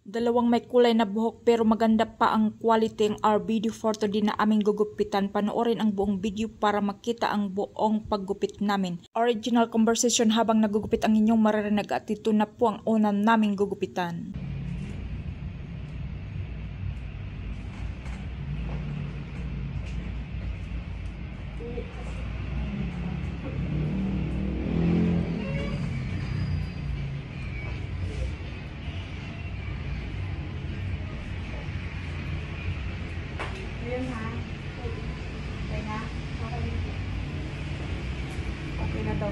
Dalawang may kulay na buhok pero maganda pa ang quality ng our video for today na aming gugupitan. Panoorin ang buong video para makita ang buong paggupit namin. Original conversation habang nagugupit ang inyong maririnig at ito na po ang unang naming gugupitan. Ayun ha. Okay na? Okay na daw.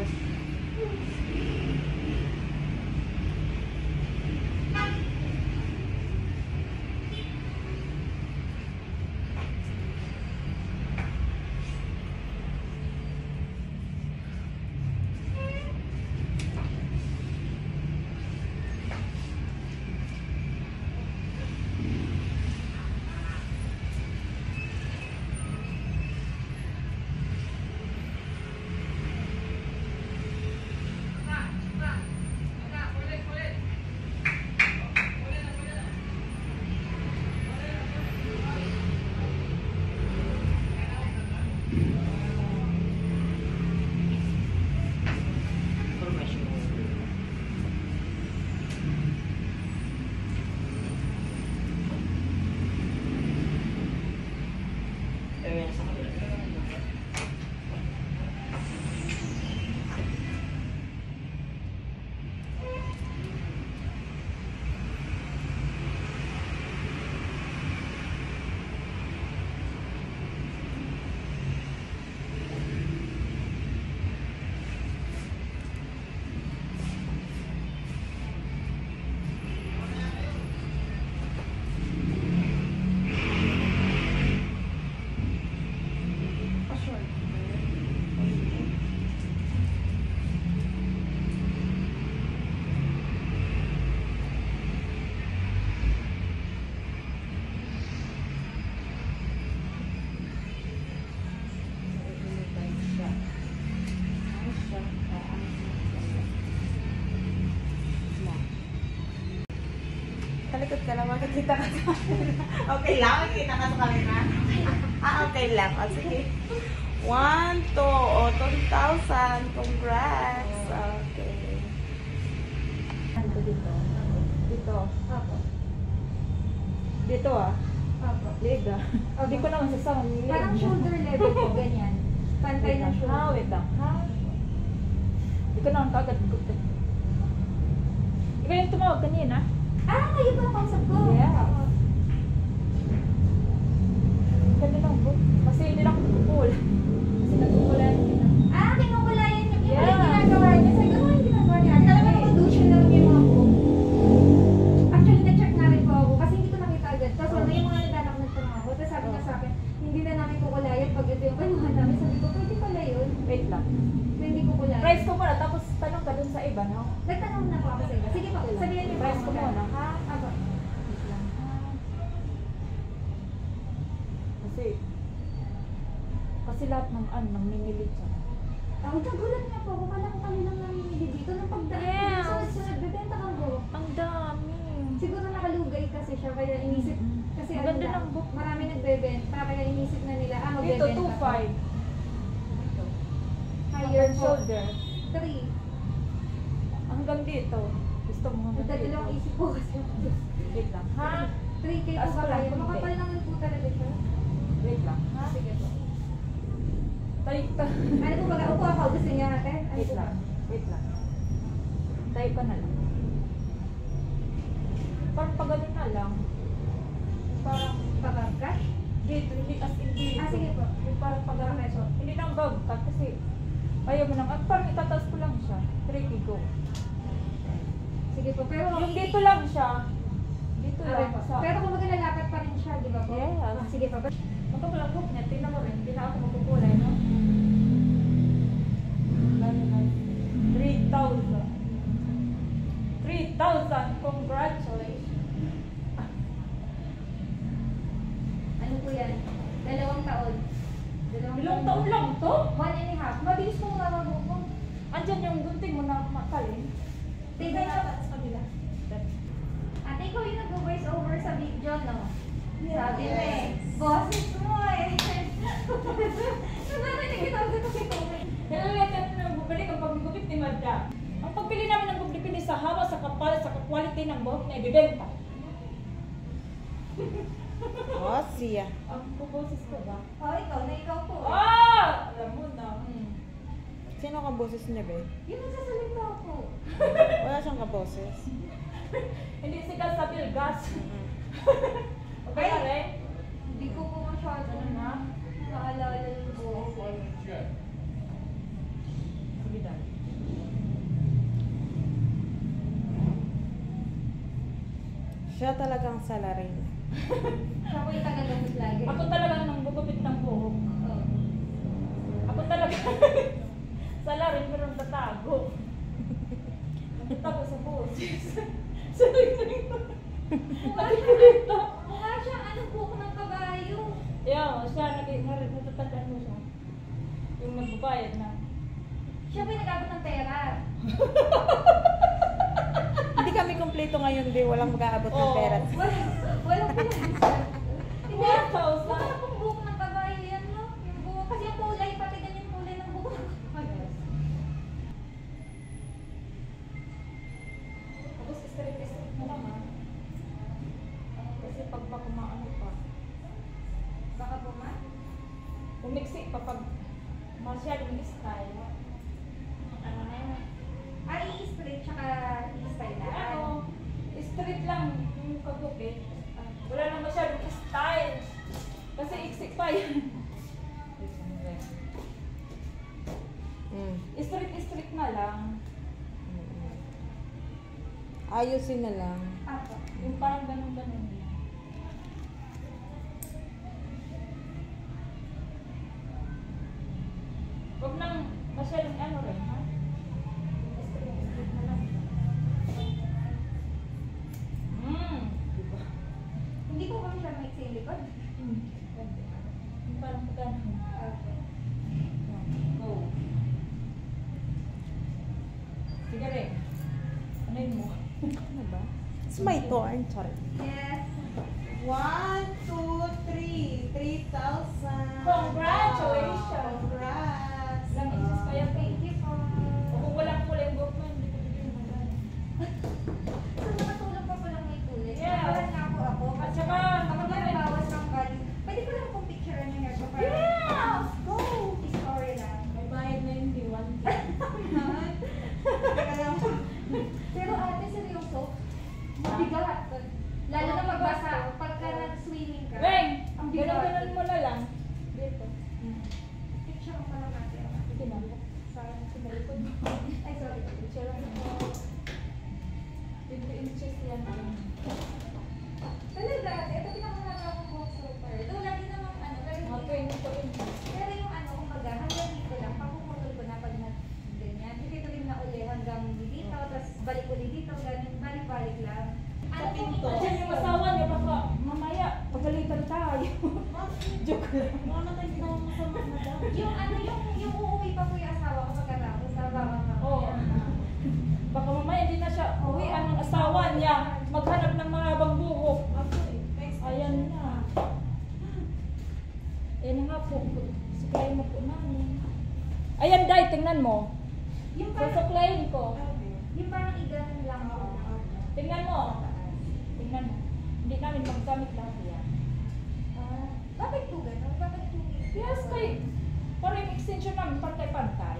Talikod ka lang, makikita ka sa camera. Okay lang, makikita ka sa camera. Okay lang. O, sige. 1, 2, o, 2,000. Congrats. Okay. Ano dito? Dito. Apo. Dito ah. Apo. Leg ah. Hindi ko naman sasama ng leg. Parang shoulder level po, ganyan. Pantay na shoulder. Ha, wait lang. Ha? Hindi ko naman kagad gupit. Ikaw yung tumawag kanina? Yun pa ang concept ko. Yeah. Ganda lang po. Kasi hindi lang kukul. Kasi nagkukulan din ako. Kinukulayan niya. Yung Yeah. ginagawa niya. Sabi ko, yung ginagawa niya. Alam mo, nag-audition na rin yung mga po. Actually, na-check na rin po ako. Kasi hindi ko nakita agad. Tapos ano yung mga nagdanak nagtanong ako. Tapos sabi niya sa akin, hindi na namin kukulayan pag ito yung kailangan namin. Sabi ko, pwede pala yun. Wait lang. Hindi kukulayan. Price ko muna, tapos tanong ka dun sa iba, no? Nagtanong na po ako sa iba. Sige po, sabihan niyo po. Price ko muna, ha? Ako. Wait lang, ha? Kasi lahat ng nang minilit siya. Ako, nagulat nga po ako. Kala ko kami lang namimili dito. Nung pagdaan, Yes. sunod-sunod, bebenta kang buhok. Ang dami. Siguro nakalugay kasi siya, kaya inisip, kasi Ang ganda lang, ng book. marami nagbebenta, kaya inisip na nila, Dito, magbebenta. 2.5. Higher po. Shoulder. 3. Hanggang dito. Gusto mo hanggang dito. Dalawang isip po kasi. Wait lang, ha? 3K po Taas ba ko lang, kayo? hindi. Makapal naman po talaga siya. Wait lang, ha? Sige po. Tayo. Ano po ba? Upo ako, gusto niya natin? Ano Wait po ba? lang. Wait lang. Tayo ka na lang. Parang pag ganun na lang. Parang Pag-cash? dito, hindi as in dito. Sige po. Yung parang pag ganun. Okay po. Hindi nang bagkat kasi ayaw mo nang, parang itataas ko lang siya. 3 go. Sige po, pero... Yung dito lang siya. Dito Okay lang. po. Sa, Pero kung maglalakad pa rin siya, di ba po? Yes. Sige po. magkakulang hook niya. Tingnan mo rin. Hindi na ako magkukulay, no? Ganun na. 3,000. 3,000! Congratulations! Ano po yan? 2 taon. Ilang taon lang to? 1.5. Mabilis po mababo po. Andyan yung gunting mo na makalin. Tignan na sa kabila. Ate, ikaw yung nag-over Ano? Sabi mo eh. Boses mo eh. Narinig kita ang gusto ko. Nalalagat na bumalik ang paggugupit ni Madam. Ang pagpili namin ng gupit depende sa haba, sa kapal, sa quality ng buhok na ibibenta. Oh, siya. Ang puposes ko ba? Oh, ikaw na ikaw po. Ah! Alam mo na. Sino ka boses niya, be? Yun ang sasalita ko. Wala siyang kaboses. Hindi sikat sa Bilgas. O Ay! kaya rin? Hindi ko po masyado na naalala yung buhok ko. Sige dahil. Siya talagang salarin. Siya ko yung taga-gamot lagi. Ako talaga nang gugupit ng buhok. Oh. Ako talaga sala rin pero nagtatago. Nagtatago sa boses. Saling-saling ko. Nakikita. Mukha siya anong buhok ng kabayo. Yeah, siya natatandaan mo siya. Yung nagbabayad na. Siya ba yung nag-abot ng pera? Hindi kami kompleto ngayon, be. Walang mag-aabot ng Oo. pera. Walang pinag-isa. Hindi, 4,000. mukha pong buhok ng kabayo yan, no? Yung buhok. Kasi yung kulay, pati ganyan yung kulay ng buhok ng kabayo. Tapos straight na lang ha. Kasi pag kumaano pa. Baka po ma? Umiksi pa pag masyadong style. Ano na yun? Ah, i-straight tsaka i-style na. Ano, straight lang yung kagupit. Wala na masyadong style. Kasi iksik pa yan. Straight na lang. Ayusin na lang. Apo. Yung parang ganun-ganun. Huwag nang masyadong ano rin, ha? Straight na lang. Diba? Hindi ko ba siya may sa likod? Yung parang ganun. Okay. Go. Sige rin. Ano yun mo? Ano ba? It's my turn. Sorry. Yes. 1, 2, 3. 3,000. Congratulations! Congrats! Ilang inches pa yan? Thank you po. O kung walang kulay buhok mo, hindi ko bigyan ng magana. So, nakatulong pa po lang may kulay. Yeah. Wala na po ako. At saka, kapag nabawas ng value, pwede ko lang pong picturean yung hair ko para yeah! go! Story lang. May bayad na yun, di 1K. Pero ate, seryoso, mabigat. Lalo na magbasa, pagka nag-swimming ka. Weng! Ang bigat. Ganun-ganun mo na lang. Dito. Picture ko pala natin. Sige na. Sayang sa malikod mo. Ay, sorry. Picture lang mo. 50 inches yan. Talaga ate, ito pinakamahaba akong buhok so far. Though lagi namang ano, pero Mga 22 inches. pero yung ano, kumbaga, hanggang dito lang, papuputol ko na pag ganyan. Hindi ko rin na uli hanggang dito, tapos balik ulit dito, ganun, balik-balik lang. Ano po pinto. Diyan yung asawa niya, baka mamaya, pagalitan tayo. Joke lang. Mamatay din ako masama na daw. Yung ano, yung uuwi pa po yung asawa ko pagkatapos, baka Oo. Baka mamaya hindi na siya uwian ng asawa niya. Maghanap ng mahabang buhok. Ayan na. Ayan na nga po. Suklayin mo po namin. Ayan, Day, tingnan mo. yung parang, Susuklayin ko. yung parang iganan lang ako. Tingnan mo. Tingnan mo. Hindi namin maggamit lahat yan. Ah, bakit po ganun? Bakit po? Yes, kay. Para yung extension namin, pantay-pantay.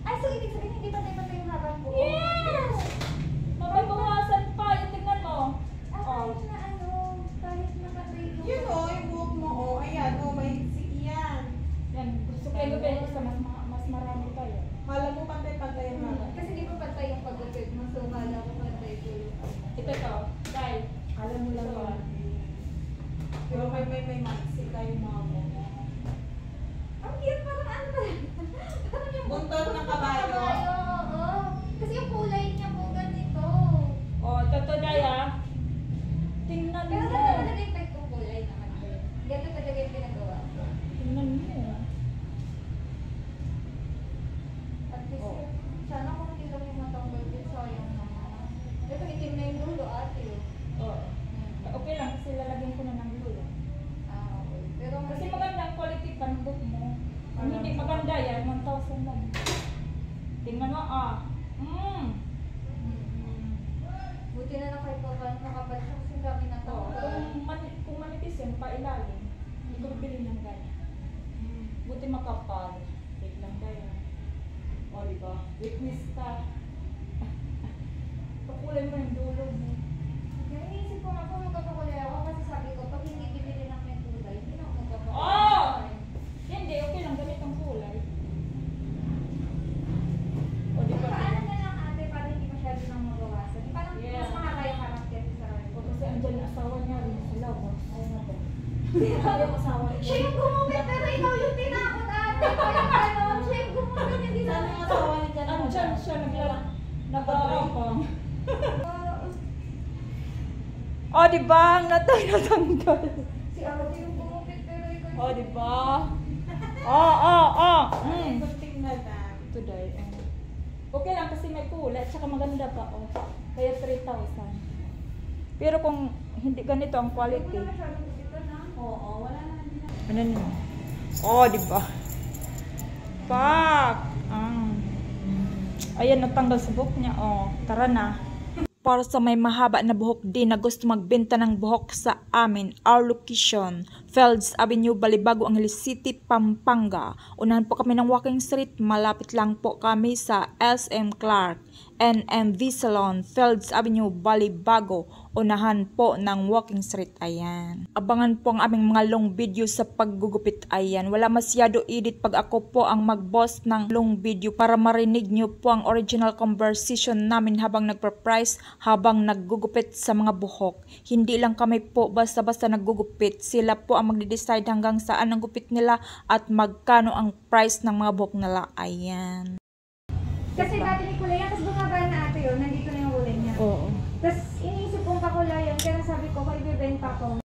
Ay, so ibig sabihin hindi pantay-pantay yung habang buhok? Yes! Mababawasan pa. Yung tingnan mo. Ah, kahit na ano, kahit na pantay Yun o, yung buhok mo o. Ayan o, may higsik yan. Yan. Suklayin ko kayo sa mas marami tayo. Kala mo pantay-pantay yung mga. Kasi di ba pantay yung pag-upit mo, so kala ko pantay ko yung Ito. Day. Alam mo lang yun. Pero may magsik yung mga mo. ang cute, parang ano ba? Parang yung Buntot ng kabayo. oo. Kasi yung kulay niya po ganito. Oh, ito, Day, ah. Tingnan Pero mo. ganito talaga yung type kong kulay naman. Ganito talaga yung pinagawa ko. Tingnan mo. At least, Oh. sana kung hindi lang yung matanggal din, sayang naman. Ito itim na yung dulo, ate. Oh. Okay lang kasi lalagyan ilalim. Hindi ko bibili ng ganyan. Buti makapal. Wait lang tayo. O, diba? Witness ka. Pakulay mo yung dulo mo. Kaya iniisip ko nga po magpapakulay ako kasi sabi ko, pag hindi bibili ng may kulay, hindi na ako magpapakulay. Oh! Hindi, okay lang. Ganitong kulay. O, diba? Paano na lang ate para hindi masyado nang mabawasan? Parang Yeah. mas makakaya karakter sa sarili ko. Kasi andyan yung asawa niya rin sa labas. Ayun na ba? Ayaw asawa niya. Siya yung gumumit pero ikaw yung tinakot ate. Kaya ano, siya yung gumumit, hindi na. Saan yung asawa niya dyan? Andyan siya nag-aarapang. O, diba? Ang natanggal. Si ate yung gumumit pero ikaw yung... O, diba? O. Good thing na lang. Today. Okay lang kasi may kulay at saka maganda pa. O. Kaya 3,000. Pero kung hindi ganito ang Hindi quality. ko na masyadong gupitan na. Oo, wala na din na. Ano naman? Oh, di ba? Pak! Ayan, natanggal sa buhok niya. Oh, tara na. Para sa may mahaba na buhok din na gusto magbenta ng buhok sa amin, our location, Fields Avenue, Balibago, Angeles City, Pampanga. Unahan po kami ng Walking Street. Malapit lang po kami sa SM Clark, NMV Salon, Fields Avenue, Balibago. Unahan po ng Walking Street. Ayan. Abangan po ang aming mga long video sa paggugupit. Ayan. Wala masyado edit pag ako po ang mag-boss ng long video para marinig nyo po ang original conversation namin habang nagpa-price, habang naggugupit sa mga buhok. Hindi lang kami po basta-basta naggugupit. Sila po ang magde-decide hanggang saan ang gupit nila at magkano ang price ng mga buhok nila. Ayan. Kasi dati may kulay yan, tapos bumaba na ate yun, nandito na yung kulay niya. Oo. Tapos iniisip kong kakulayan, kaya sabi ko, kung ibibenta ko,